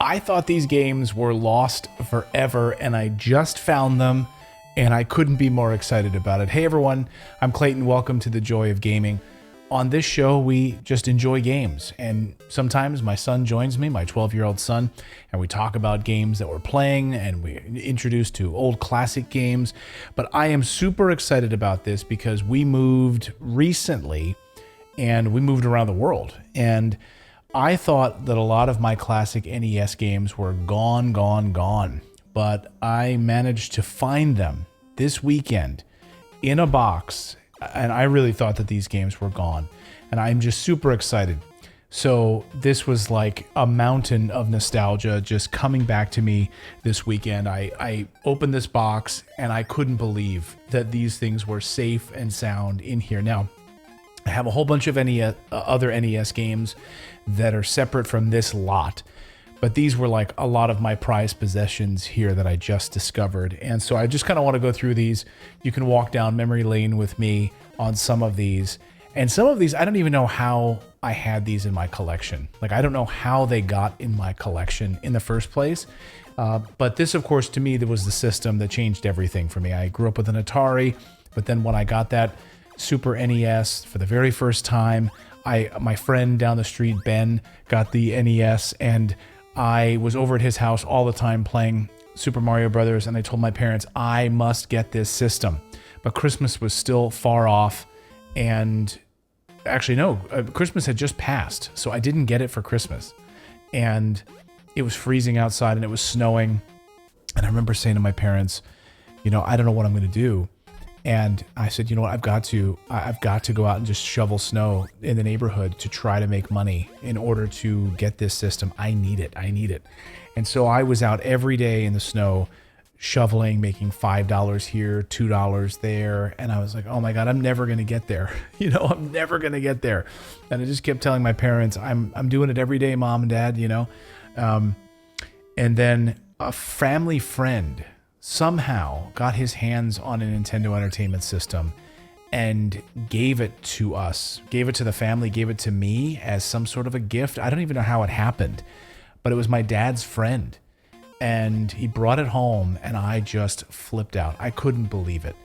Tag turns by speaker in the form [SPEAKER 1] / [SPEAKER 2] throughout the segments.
[SPEAKER 1] I thought these games were lost forever, and I just found them, and I couldn't be more excited about it. Hey everyone, I'm Clayton. Welcome to The Joy of Gaming. On this show, we just enjoy games, and sometimes my son joins me, my 12-year-old son, and we talk about games that we're playing, and we introduce to old classic games. But I am super excited about this because we moved recently, and we moved around the world, and I thought that a lot of my classic NES games were gone, but I managed to find them this weekend in a box, and I really thought that these games were gone, and I'm just super excited. So this was like a mountain of nostalgia just coming back to me this weekend. I opened this box, and I couldn't believe that these things were safe and sound in here. Now, I have a whole bunch of other NES games that are separate from this lot, but these were like a lot of my prized possessions here that I just discovered. And so I just kind of want to go through these. You can walk down memory lane with me on some of these. And some of these, I don't even know how I had these in my collection. Like, I don't know how they got in my collection in the first place. But this, of course, to me, there was the system that changed everything for me. I grew up with an Atari, but then when I got that Super NES for the very first time, my friend down the street, Ben, got the NES, and I was over at his house all the time playing Super Mario Brothers, and I told my parents, I must get this system. But Christmas was still far off, and actually, no, Christmas had just passed, so I didn't get it for Christmas. And it was freezing outside, and it was snowing, and I remember saying to my parents, you know, I don't know what I'm going to do. And I said, you know what, I've got to go out and just shovel snow in the neighborhood to try to make money in order to get this system. I need it. And so I was out every day in the snow shoveling, making $5 here, $2 there. And I was like, oh my God, I'm never going to get there. I'm never going to get there. And I just kept telling my parents, I'm doing it every day, Mom and Dad, And then a family friend somehow got his hands on a Nintendo Entertainment System and gave it to us, gave it to the family, gave it to me as some sort of a gift. I don't even know how it happened, but it was my dad's friend, and he brought it home, and I just flipped out. I couldn't believe it.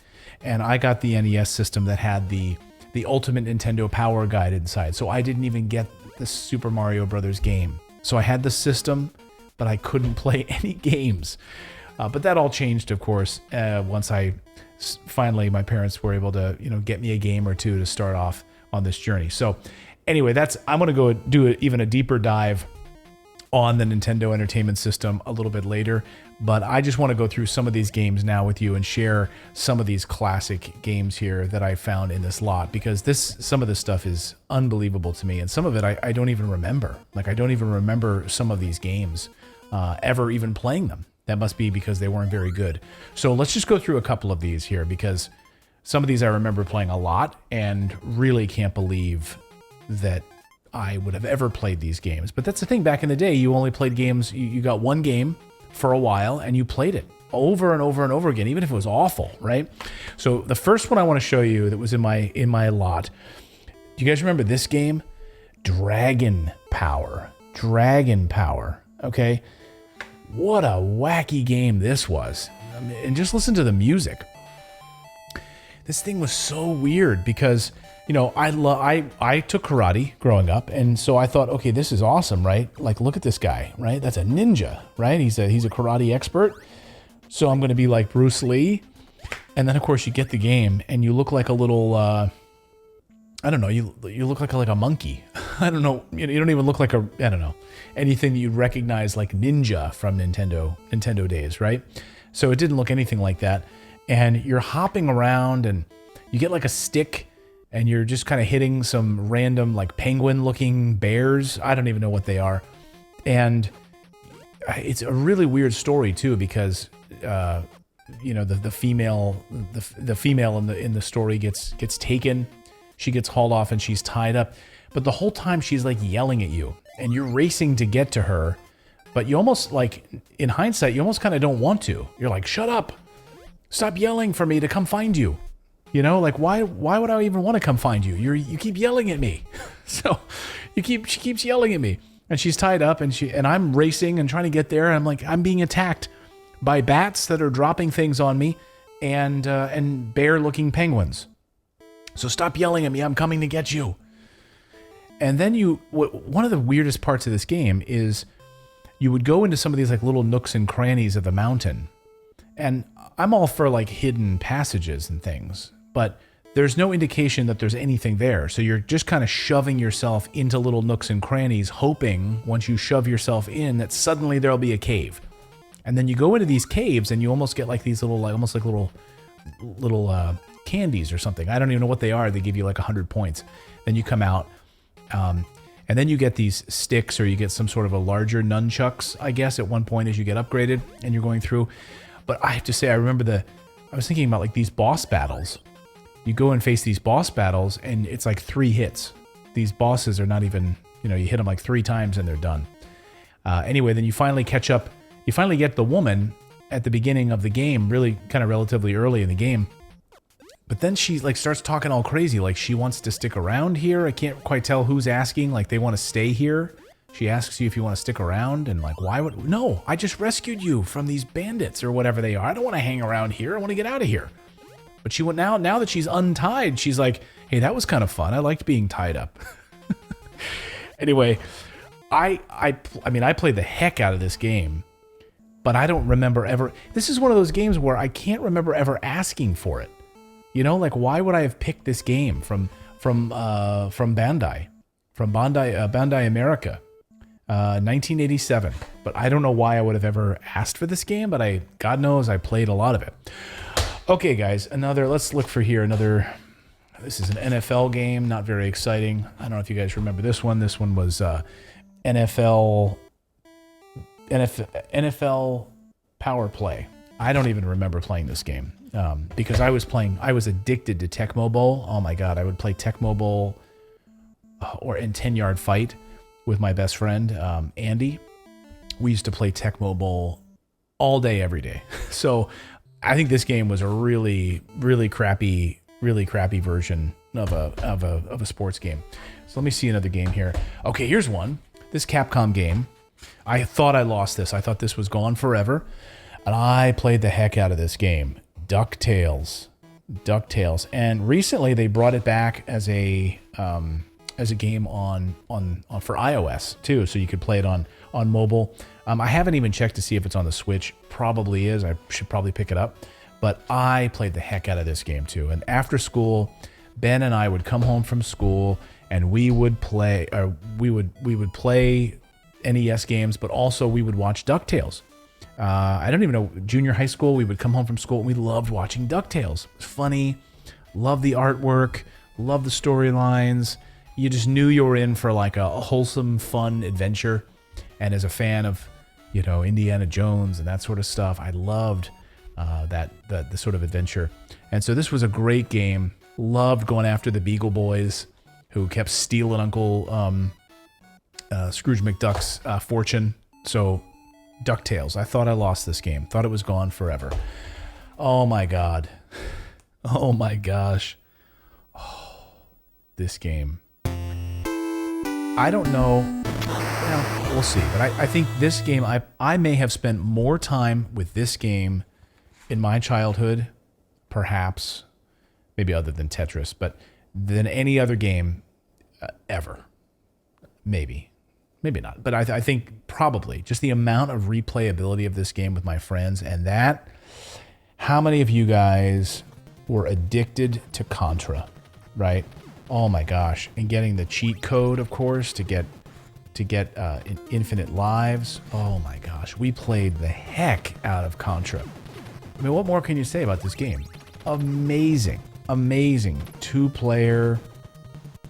[SPEAKER 1] And I got the NES system that had the Ultimate Nintendo Power Guide inside, so I didn't even get the Super Mario Brothers game. So I had the system, but I couldn't play any games. But that all changed, of course, once finally my parents were able to, get me a game or two to start off on this journey. So anyway, I'm going to go do even a deeper dive on the Nintendo Entertainment System a little bit later. But I just want to go through some of these games now with you and share some of these classic games here that I found in this lot, because some of this stuff is unbelievable to me. And some of it I don't even remember. Like, I don't even remember some of these games ever even playing them. That must be because they weren't very good. So let's just go through a couple of these here, because some of these I remember playing a lot and really can't believe that I would have ever played these games. But that's the thing. Back in the day, you only played games. You got one game for a while and you played it over and over and over again, even if it was awful, right? So the first one I want to show you that was in my lot. Do you guys remember this game? Dragon Power. Okay. What a wacky game this was. And just listen to the music. This thing was so weird because, I took karate growing up, and so I thought, okay, this is awesome, right? Like, look at this guy, right? That's a ninja, right? He's a karate expert. So I'm going to be like Bruce Lee. And then, of course, you get the game, and you look like a little, I don't know, you look like a monkey. I don't know, you don't even look like anything that you'd recognize like Ninja from Nintendo days, right? So it didn't look anything like that. And you're hopping around, and you get like a stick, and you're just kind of hitting some random like penguin-looking bears. I don't even know what they are. And it's a really weird story too, because the female in the story gets taken. She gets hauled off and she's tied up. But the whole time she's like yelling at you, and you're racing to get to her. But you almost, like, in hindsight, you almost kind of don't want to. You're like, shut up. Stop yelling for me to come find you. Like, why would I even want to come find you? You keep yelling at me. So she keeps yelling at me. And she's tied up, and I'm racing and trying to get there. And I'm like, I'm being attacked by bats that are dropping things on me, and bear-looking penguins. So stop yelling at me. I'm coming to get you. And then one of the weirdest parts of this game is you would go into some of these like little nooks and crannies of the mountain. And I'm all for like hidden passages and things, but there's no indication that there's anything there. So you're just kind of shoving yourself into little nooks and crannies, hoping once you shove yourself in that suddenly there'll be a cave. And then you go into these caves and you almost get like these little, like almost like little candies or something. I don't even know what they are. They give you like 100 points. Then you come out, and then you get these sticks, or you get some sort of a larger nunchucks, I guess, at one point as you get upgraded and you're going through. But I have to say, I was thinking about like these boss battles. You go and face these boss battles, and it's like 3 hits. These bosses are not even, you hit them like 3 times and they're done. Anyway, then you finally catch up. You finally get the woman at the beginning of the game, really kind of relatively early in the game. But then she like starts talking all crazy, like she wants to stick around here. I can't quite tell who's asking, like they want to stay here. She asks you if you want to stick around, and like, no, I just rescued you from these bandits or whatever they are. I don't want to hang around here. I want to get out of here. But she now that she's untied, she's like, hey, that was kind of fun. I liked being tied up. Anyway, I played the heck out of this game, but I don't remember ever. This is one of those games where I can't remember ever asking for it. Like why would I have picked this game from Bandai, Bandai America, 1987? But I don't know why I would have ever asked for this game. But God knows I played a lot of it. Okay, guys, let's look for here. This is an NFL game, not very exciting. I don't know if you guys remember this one. This one was NFL Power Play. I don't even remember playing this game because I was addicted to Tecmo Bowl. Oh my God, I would play Tecmo Bowl or in 10-Yard Fight with my best friend, Andy. We used to play Tecmo Bowl all day, every day. So I think this game was a really, really crappy version of a sports game. So let me see another game here. Okay, here's one. This Capcom game. I thought I lost this. I thought this was gone forever. And I played the heck out of this game. DuckTales. And recently they brought it back as a game on for iOS too, so you could play it on mobile. I haven't even checked to see if it's on the Switch. Probably is. I should probably pick it up. But I played the heck out of this game too. And after school, Ben and I would come home from school and we would play play NES games, but also we would watch DuckTales. I don't even know, junior high school, we would come home from school and we loved watching DuckTales. It was funny, loved the artwork, loved the storylines. You just knew you were in for like a wholesome, fun adventure. And as a fan of, Indiana Jones and that sort of stuff, I loved the sort of adventure. And so this was a great game. Loved going after the Beagle Boys who kept stealing Uncle Scrooge McDuck's fortune. So DuckTales. I thought I lost this game. Thought it was gone forever. Oh my God. Oh my gosh. Oh, this game. I don't know. Well, we'll see. But I think this game, I may have spent more time with this game in my childhood, perhaps, maybe other than Tetris, but than any other game ever. Maybe not. But I think probably just the amount of replayability of this game with my friends, and that, how many of you guys were addicted to Contra, right? Oh my gosh. And getting the cheat code, of course, to get infinite lives. Oh my gosh. We played the heck out of Contra. I mean, what more can you say about this game? Amazing. 2-player,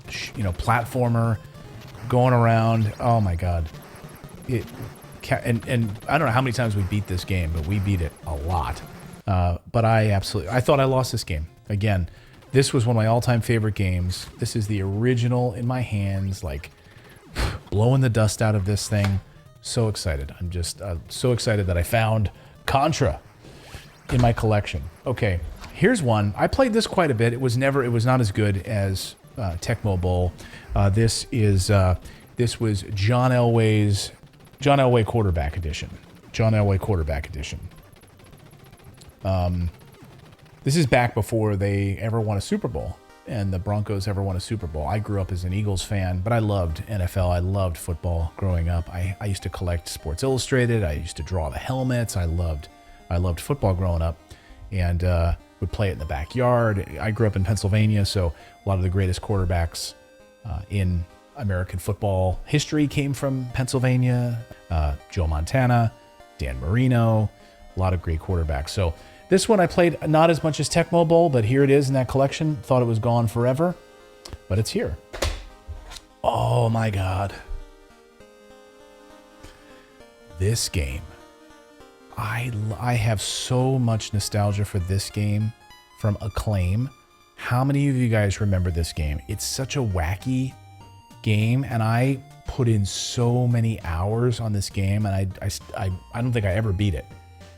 [SPEAKER 1] platformer, going around. Oh my God. And I don't know how many times we beat this game, but we beat it a lot. But I thought I lost this game. Again, this was one of my all-time favorite games. This is the original in my hands, like blowing the dust out of this thing. So excited. I'm just so excited that I found Contra in my collection. Okay, here's one. I played this quite a bit. It was not as good as Tecmo Bowl. This This was John Elway Quarterback Edition. John Elway Quarterback Edition. This is back before they ever won a Super Bowl, and the Broncos ever won a Super Bowl. I grew up as an Eagles fan, but I loved NFL. I loved football growing up. I used to collect Sports Illustrated. I used to draw the helmets. I loved football growing up, and would play it in the backyard. I grew up in Pennsylvania, so a lot of the greatest quarterbacks in American football history came from Pennsylvania. Joe Montana, Dan Marino, a lot of great quarterbacks. So this one I played not as much as Tecmo Bowl, but here it is in that collection. Thought it was gone forever, but it's here. Oh my God. This game. I have so much nostalgia for this game from Acclaim. How many of you guys remember this game? It's such a wacky game, and I put in so many hours on this game, and I don't think I ever beat it,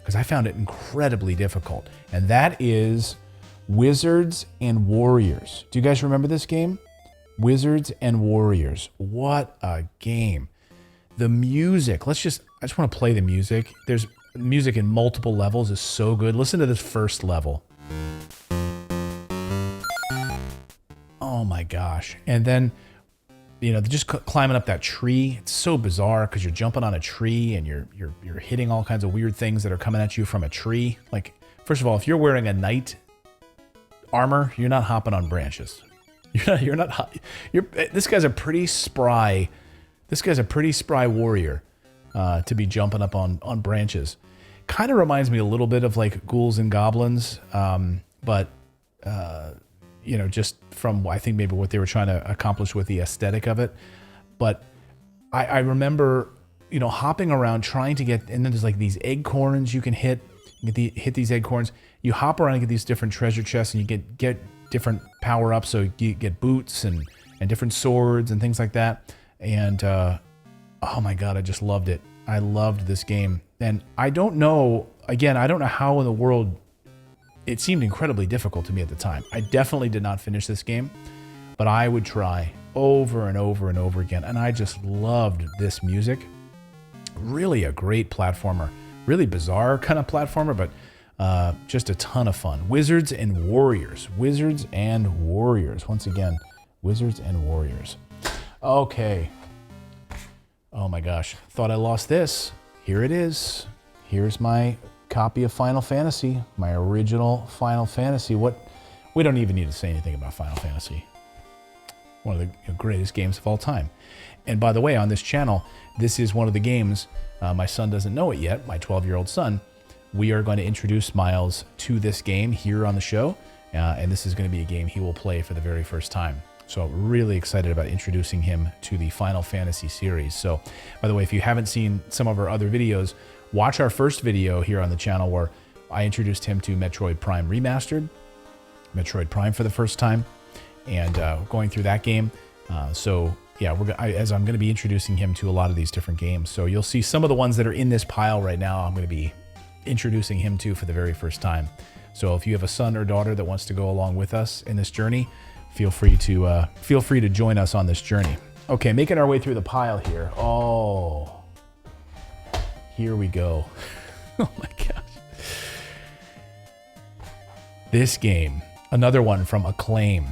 [SPEAKER 1] because I found it incredibly difficult. And that is Wizards and Warriors. Do you guys remember this game? Wizards and Warriors. What a game. The music, I just want to play the music. There's music in multiple levels is so good. Listen to this first level. Oh my gosh. And then, just climbing up that tree. It's so bizarre because you're jumping on a tree and you're hitting all kinds of weird things that are coming at you from a tree. Like, first of all, if you're wearing a knight armor, you're not hopping on branches. This guy's a pretty spry warrior to be jumping up on branches. Kind of reminds me a little bit of like Ghouls and Goblins, but just from, I think, maybe what they were trying to accomplish with the aesthetic of it. But I remember, hopping around trying to get, and then there's like these acorns you can hit. Hit these acorns. You hop around and get these different treasure chests, and you get different power ups. So you get boots and different swords and things like that. And oh my God, I just loved it. I loved this game. And I don't know how in the world. It seemed incredibly difficult to me at the time. I definitely did not finish this game, but I would try over and over and over again. And I just loved this music. Really a great platformer. Really bizarre kind of platformer, but just a ton of fun. Wizards and Warriors. Wizards and Warriors. Once again, Wizards and Warriors. Okay. Oh my gosh. Thought I lost this. Here it is. Here's my copy of Final Fantasy, my original Final Fantasy. We don't even need to say anything about Final Fantasy. One of the greatest games of all time. And by the way, on this channel, this is one of the games, my son doesn't know it yet, my 12-year-old son. We are going to introduce Miles to this game here on the show, and this is going to be a game he will play for the very first time. So I'm really excited about introducing him to the Final Fantasy series. So, by the way, if you haven't seen some of our other videos, watch our first video here on the channel where I introduced him to Metroid Prime Remastered, Metroid Prime for the first time, and going through that game. So yeah, as I'm going to be introducing him to a lot of these different games. So you'll see some of the ones that are in this pile right now I'm going to be introducing him to for the very first time. So if you have a son or daughter that wants to go along with us in this journey, feel free to join us on this journey. Okay, making our way through the pile here. Oh. Here we go. Oh my gosh. This game, another one from Acclaim.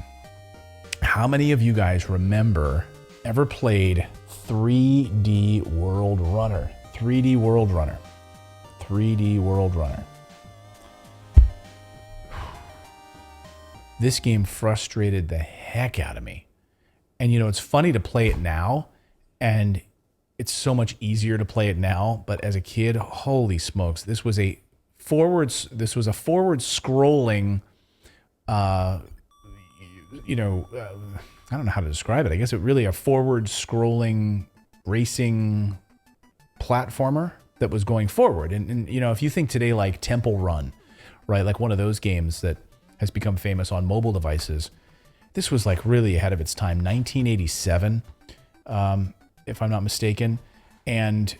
[SPEAKER 1] How many of you guys ever played 3D World Runner? 3D World Runner. 3D World Runner. This game frustrated the heck out of me. And it's funny to play it now, and it's so much easier to play it now, but as a kid, holy smokes, this was a forward scrolling, I don't know how to describe it. I guess it really a forward scrolling racing platformer that was going forward. And if you think today, like Temple Run, right? Like one of those games that has become famous on mobile devices. This was like really ahead of its time, 1987. If I'm not mistaken. And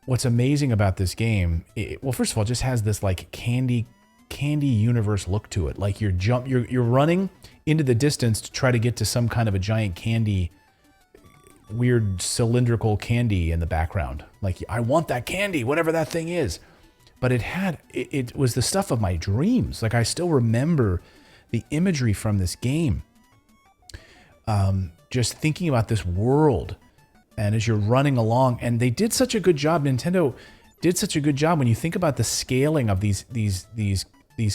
[SPEAKER 1] what's amazing about this game, well, first of all, it just has this like candy universe look to it. Like you're running into the distance to try to get to some kind of a giant candy weird cylindrical candy in the background. Like, I want that candy, whatever that thing is. But it was the stuff of my dreams. Like, I still remember the imagery from this game. Just thinking about this world, and as you're running along, and they did such a good job. Nintendo did such a good job when you think about the scaling of these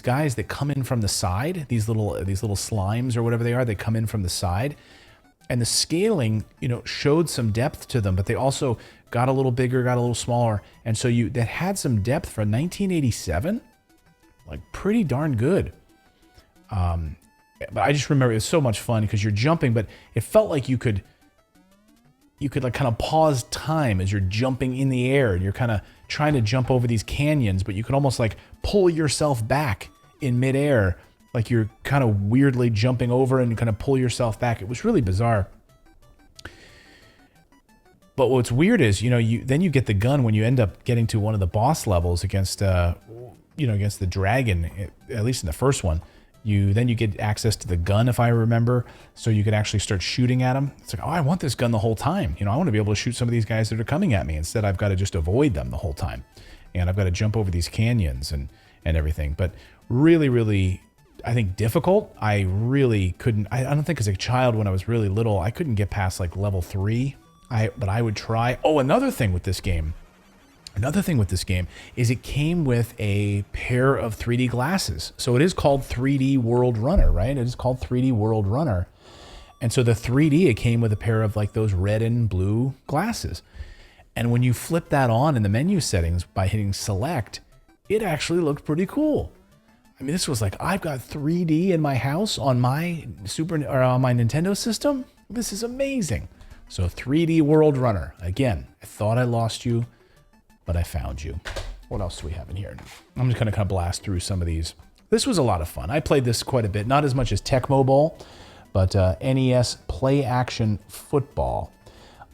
[SPEAKER 1] guys that come in from the side, these little slimes or whatever they are. They come in from the side, and the scaling, showed some depth to them, but they also got a little bigger, got a little smaller, and so that had some depth for 1987. Like, pretty darn good. But I just remember it was so much fun because you're jumping, but it felt like you could like kind of pause time as you're jumping in the air, and you're kind of trying to jump over these canyons, but you could almost like pull yourself back in midair, like you're kind of weirdly jumping over and you kind of pull yourself back. It was really bizarre. But what's weird is, then you get the gun when you end up getting to one of the boss levels against the dragon, at least in the first one. You get access to the gun, if I remember, so you can actually start shooting at them. It's like, oh, I want this gun the whole time. I want to be able to shoot some of these guys that are coming at me. Instead, I've got to just avoid them the whole time. And I've got to jump over these canyons and everything. But really, really, I think difficult. I really couldn't. I don't think as a child when I was really little, I couldn't get past like level 3. But I would try. Oh, another thing with this game is it came with a pair of 3D glasses. So it is called 3D World Runner, right? It is called 3D World Runner. And so the 3D, it came with a pair of like those red and blue glasses. And when you flip that on in the menu settings by hitting select, it actually looked pretty cool. I mean, this was like, I've got 3D in my house on my on my Nintendo system. This is amazing. So 3D World Runner. Again, I thought I lost you, but I found you. What else do we have in here? I'm just going to kind of blast through some of these. This was a lot of fun. I played this quite a bit. Not as much as Tecmo Bowl, but NES Play Action Football.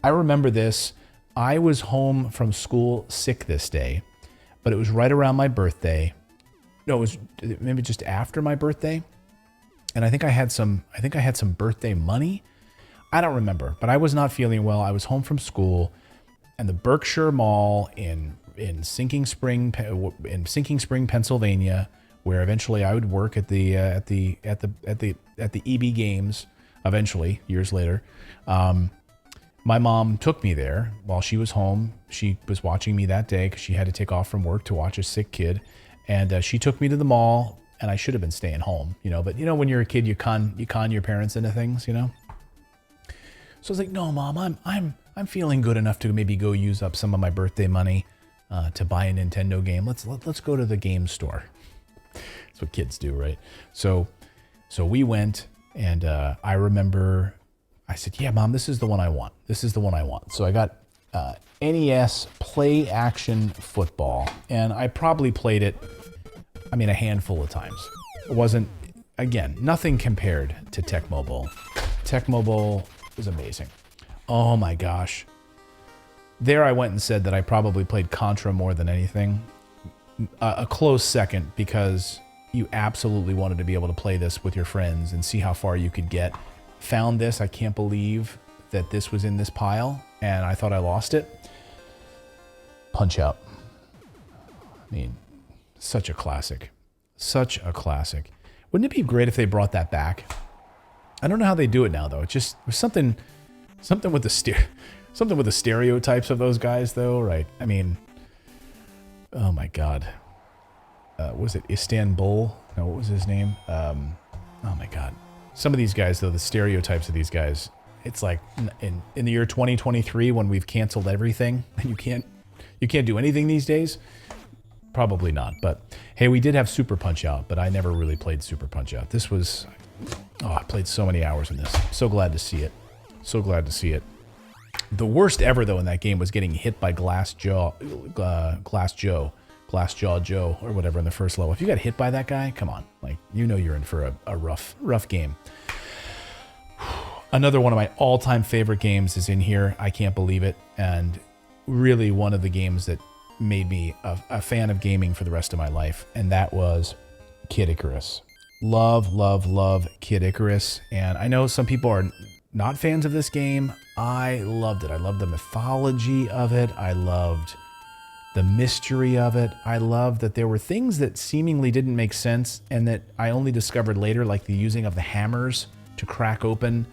[SPEAKER 1] I remember this. I was home from school sick this day, but it was right around my birthday. No, it was maybe just after my birthday. And I think I had some birthday money. I don't remember, but I was not feeling well. I was home from school. And the Berkshire Mall in Sinking Spring, Pennsylvania, where eventually I would work at the EB Games. Eventually, years later, my mom took me there while she was home. She was watching me that day because she had to take off from work to watch a sick kid, and she took me to the mall. And I should have been staying home, But when you're a kid, you con your parents into things, So I was like, "No, Mom, I'm feeling good enough to maybe go use up some of my birthday money to buy a Nintendo game. Let's go to the game store." That's what kids do, right? So we went, and I remember I said, "Yeah, Mom, this is the one I want. This is the one I want." So I got NES Play Action Football, and I probably played it, a handful of times. It wasn't, again, nothing compared to Tecmo Bowl. Tecmo Bowl was amazing. Oh my gosh. There I went and said that I probably played Contra more than anything. A close second, because you absolutely wanted to be able to play this with your friends and see how far you could get. Found this. I can't believe that this was in this pile, and I thought I lost it. Punch-Out. Such a classic. Such a classic. Wouldn't it be great if they brought that back? I don't know how they do it now, though. It just was something with the stereotypes of those guys, though, right? Oh my God. Was it Istanbul? No, what was his name? Oh my God. Some of these guys, though, the stereotypes of these guys, it's like in the year 2023 when we've canceled everything and you can't do anything these days. Probably not, but hey, we did have Super Punch-Out, but I never really played Super Punch-Out. I played so many hours in this. So glad to see it. So glad to see it. The worst ever, though, in that game was getting hit by Glass Jaw Joe, or whatever in the first level. If you got hit by that guy, come on. You're in for a rough game. Another one of my all-time favorite games is in here. I can't believe it. And really one of the games that made me a fan of gaming for the rest of my life. And that was Kid Icarus. Love Kid Icarus. And I know some people are not fans of this game, I loved it. I loved the mythology of it. I loved the mystery of it. I loved that there were things that seemingly didn't make sense and that I only discovered later, like the using of the hammers to crack open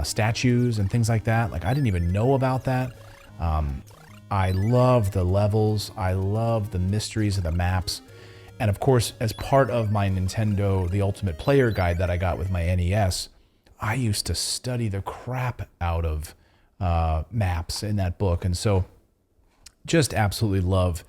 [SPEAKER 1] statues and things like that. Like, I didn't even know about that. I love the levels. I love the mysteries of the maps. And of course, as part of my Nintendo The Ultimate Player Guide that I got with my NES, I used to study the crap out of maps in that book. And so just absolutely love,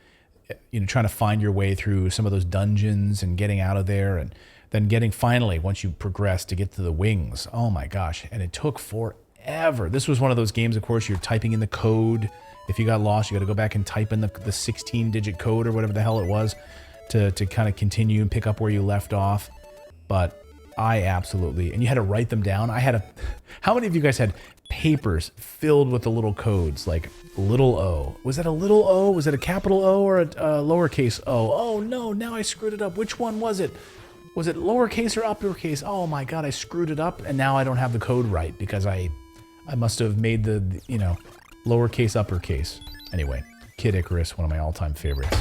[SPEAKER 1] trying to find your way through some of those dungeons and getting out of there, and then getting finally, once you progress, to get to the wings. Oh my gosh. And it took forever. This was one of those games, of course, you're typing in the code. If you got lost, you got to go back and type in the 16-digit code or whatever the hell it was to kind of continue and pick up where you left off. But I absolutely, and you had to write them down. How many of you guys had papers filled with the little codes, like little O? Was that a little O? Was it a capital O or a lowercase o? Oh no, now I screwed it up. Which one was it? Was it lowercase or uppercase? Oh my God, I screwed it up, and now I don't have the code right because I must have made the, lowercase, uppercase. Anyway, Kid Icarus, one of my all-time favorites.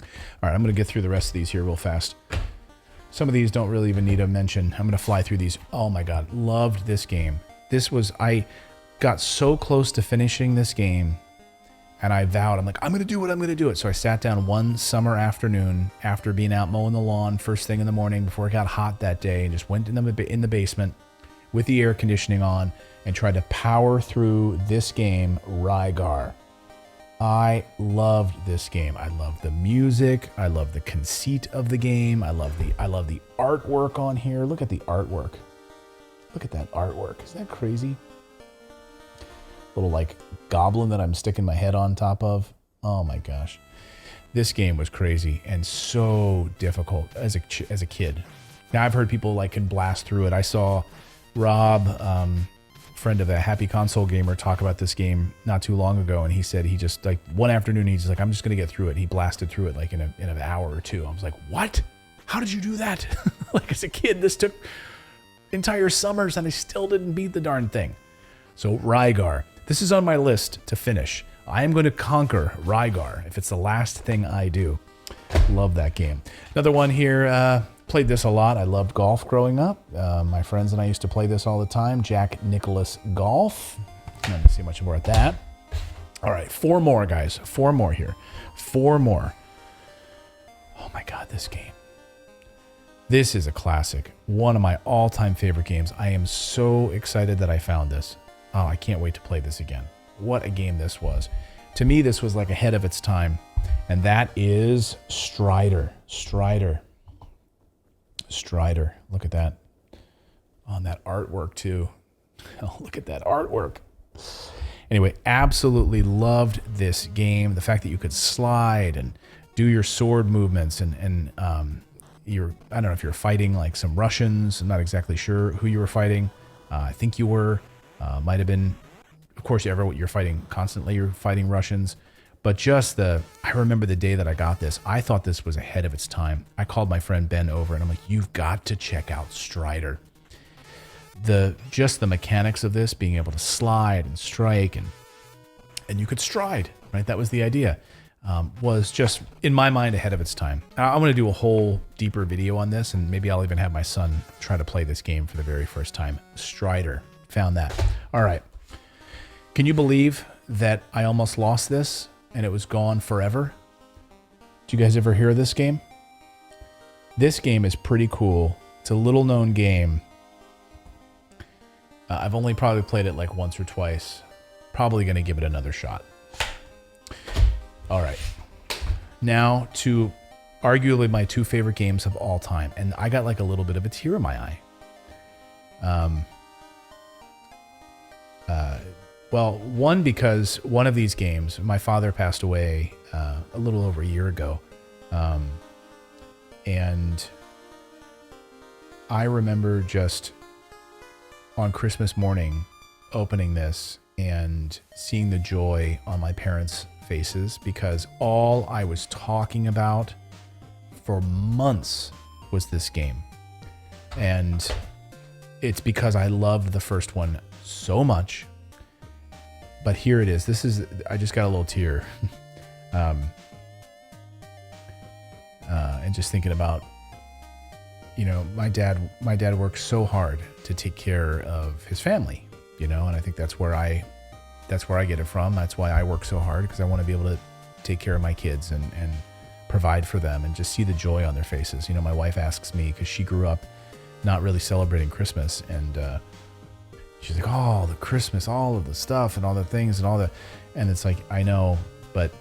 [SPEAKER 1] All right, I'm going to get through the rest of these here real fast. Some of these don't really even need a mention. I'm going to fly through these. Oh my God, loved this game. I got so close to finishing this game, and I vowed, I'm like, I'm going to do it, I'm going to do it. So I sat down one summer afternoon after being out mowing the lawn first thing in the morning before it got hot that day, and just went in the basement with the air conditioning on and tried to power through this game, Rygar. I loved this game. I love the music. I love the conceit of the game. I love the artwork on here. Look at the artwork. Look at that artwork. Isn't that crazy? Little like goblin that I'm sticking my head on top of. Oh my gosh. This game was crazy and so difficult as a kid. Now I've heard people like can blast through it. I saw Rob, friend of a Happy Console Gamer, talk about this game not too long ago, and he said he just, like, one afternoon he's just like, I'm just gonna get through it, and he blasted through it like in an hour or two. I was like, what? How did you do that? Like, as a kid, this took entire summers and I still didn't beat the darn thing. So Rygar, this is on my list to finish. I am going to conquer Rygar if it's the last thing I do. Love that game. Another one here, played this a lot. I loved golf growing up. My friends and I used to play this all the time. Jack Nicklaus Golf. Not to see much more at that. All right, 4 more, guys. 4 more here. 4 more. Oh my God, this game. This is a classic. One of my all-time favorite games. I am so excited that I found this. Oh, I can't wait to play this again. What a game this was. To me, this was like ahead of its time. And that is Strider. Strider. Look at that. On that artwork too. Oh, look at that artwork. Anyway, absolutely loved this game. The fact that you could slide and do your sword movements and I don't know if you're fighting like some Russians. I'm not exactly sure who you were fighting. I think you were. Might have been, of course, you're fighting constantly. You're fighting Russians. But just I remember the day that I got this, I thought this was ahead of its time. I called my friend Ben over and I'm like, you've got to check out Strider. Just the mechanics of this, being able to slide and strike and you could stride, right? That was the idea. Was just, in my mind, ahead of its time. I'm going to do a whole deeper video on this, and maybe I'll even have my son try to play this game for the very first time. Strider. Found that. All right. Can you believe that I almost lost this and it was gone forever? Did you guys ever hear of this game? This game is pretty cool. It's a little known game. I've only probably played it like once or twice. Probably going to give it another shot. All right. Now to arguably my 2 favorite games of all time. And I got like a little bit of a tear in my eye. Well, one, because one of these games, my father passed away a little over a year ago. And I remember just on Christmas morning opening this and seeing the joy on my parents' faces, because all I was talking about for months was this game. And it's because I loved the first one so much. But here it is. I just got a little tear. And just thinking about, my dad worked so hard to take care of his family, and I think that's where I get it from. That's why I work so hard, because I want to be able to take care of my kids and provide for them and just see the joy on their faces. My wife asks me, because she grew up not really celebrating Christmas, and she's like, oh, the Christmas, all of the stuff and all the things and it's like, I know, but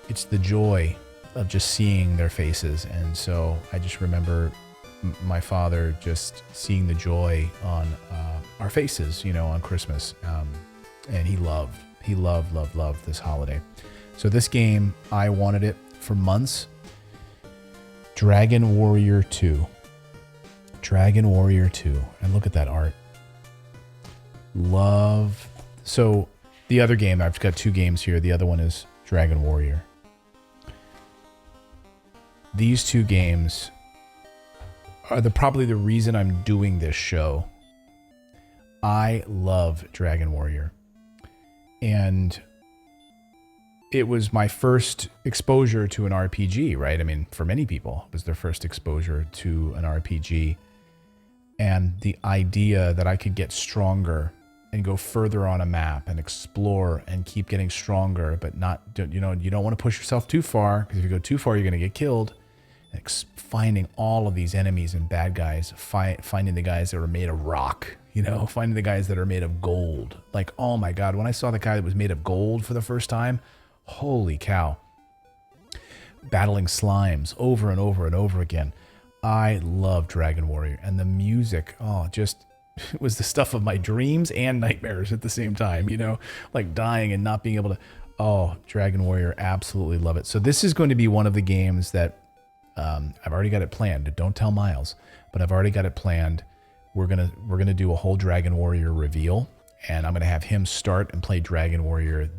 [SPEAKER 1] it's the joy of just seeing their faces. And so I just remember my father just seeing the joy on our faces, on Christmas. And he loved this holiday. So this game, I wanted it for months. Dragon Warrior 2. And look at that art. So the other game, I've got 2 games here. The other one is Dragon Warrior. These 2 games are probably the reason I'm doing this show. I love Dragon Warrior. And it was my first exposure to an RPG, right? I mean, for many people, it was their first exposure to an RPG. And the idea that I could get stronger and go further on a map and explore and keep getting stronger, but you don't want to push yourself too far, because if you go too far, you're going to get killed. Finding all of these enemies and bad guys, finding the guys that are made of rock, finding the guys that are made of gold. Like, oh my God, when I saw the guy that was made of gold for the first time, holy cow. Battling slimes over and over and over again. I love Dragon Warrior, and the music, it was the stuff of my dreams and nightmares at the same time, like dying and not being able to, Dragon Warrior, absolutely love it. So this is going to be one of the games that I've already got it planned. Don't tell Miles, but I've already got it planned. We're gonna do a whole Dragon Warrior reveal, and I'm gonna have him start and play Dragon Warrior.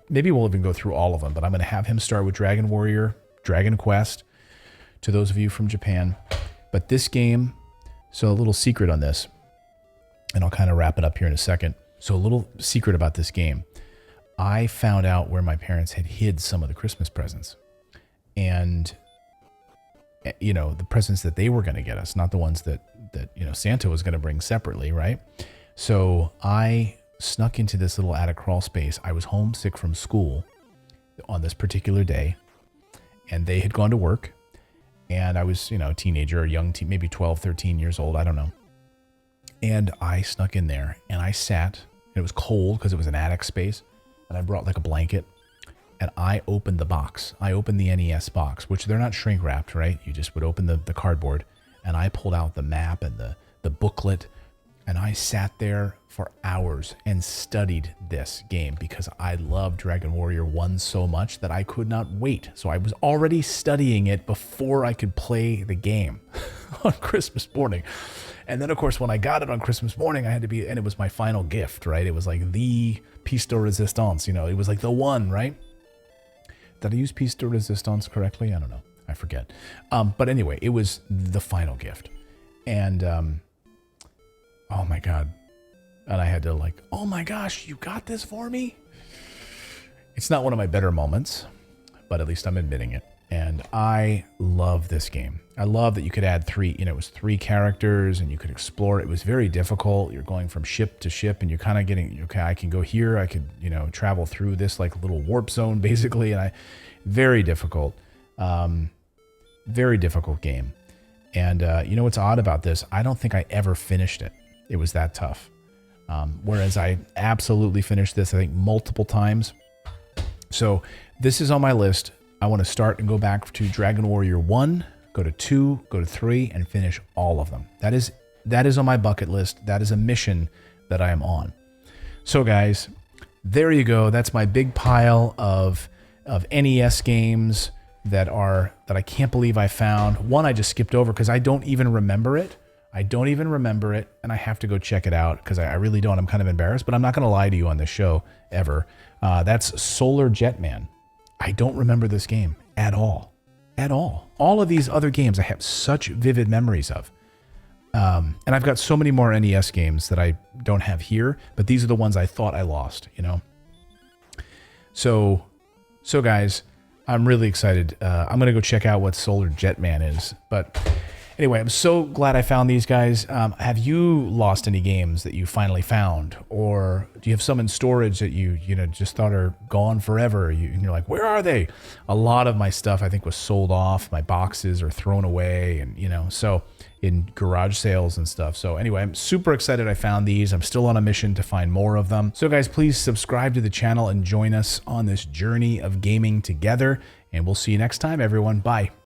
[SPEAKER 1] Maybe we'll even go through all of them, but I'm gonna have him start with Dragon Warrior, Dragon Quest, to those of you from Japan. But this game, so a little secret on this, and I'll kind of wrap it up here in a second. So a little secret about this game. I found out where my parents had hid some of the Christmas presents. And the presents that they were going to get us, not the ones that Santa was going to bring separately, right? So I snuck into this little attic crawl space. I was homesick from school on this particular day, and they had gone to work, and I was, a teenager, a young teen, maybe 12, 13 years old, I don't know. And I snuck in there, and I sat, and it was cold because it was an attic space, and I brought like a blanket. And I opened the box. I opened the NES box, which they're not shrink wrapped, right? You just would open the cardboard. And I pulled out the map and the booklet. And I sat there for hours and studied this game, because I loved Dragon Warrior 1 so much that I could not wait. So I was already studying it before I could play the game on Christmas morning. And then, of course, when I got it on Christmas morning, and it was my final gift, right? It was like the piece de resistance, it was like the one, right? Did I use piece de resistance correctly? I don't know. I forget. But anyway, it was the final gift. And, oh my God. And I had to oh my gosh, you got this for me? It's not one of my better moments, but at least I'm admitting it. And I love this game. I love that you could add 3, it was 3 characters, and you could explore. It was very difficult. You're going from ship to ship, and you're kind of getting, okay, I can go here. I could, travel through this little warp zone basically. And very difficult game. And what's odd about this? I don't think I ever finished it. It was that tough. Whereas I absolutely finished this, I think, multiple times. So this is on my list. I want to start and go back to Dragon Warrior 1, go to 2, go to 3, and finish all of them. That is on my bucket list. That is a mission that I am on. So guys, there you go. That's my big pile of NES games that I can't believe I found. One I just skipped over because I don't even remember it. And I have to go check it out because I really don't. I'm kind of embarrassed, but I'm not going to lie to you on this show ever. That's Solar Jetman. I don't remember this game at all. All of these other games I have such vivid memories of. And I've got so many more NES games that I don't have here, but these are the ones I thought I lost, you know? So guys, I'm really excited. I'm going to go check out what Solar Jetman is. But anyway, I'm so glad I found these guys. Have you lost any games that you finally found? Or do you have some in storage that you just thought are gone forever? You're like, where are they? A lot of my stuff, I think, was sold off. My boxes are thrown away, and so in garage sales and stuff. So anyway, I'm super excited I found these. I'm still on a mission to find more of them. So guys, please subscribe to the channel and join us on this journey of gaming together. And we'll see you next time, everyone. Bye.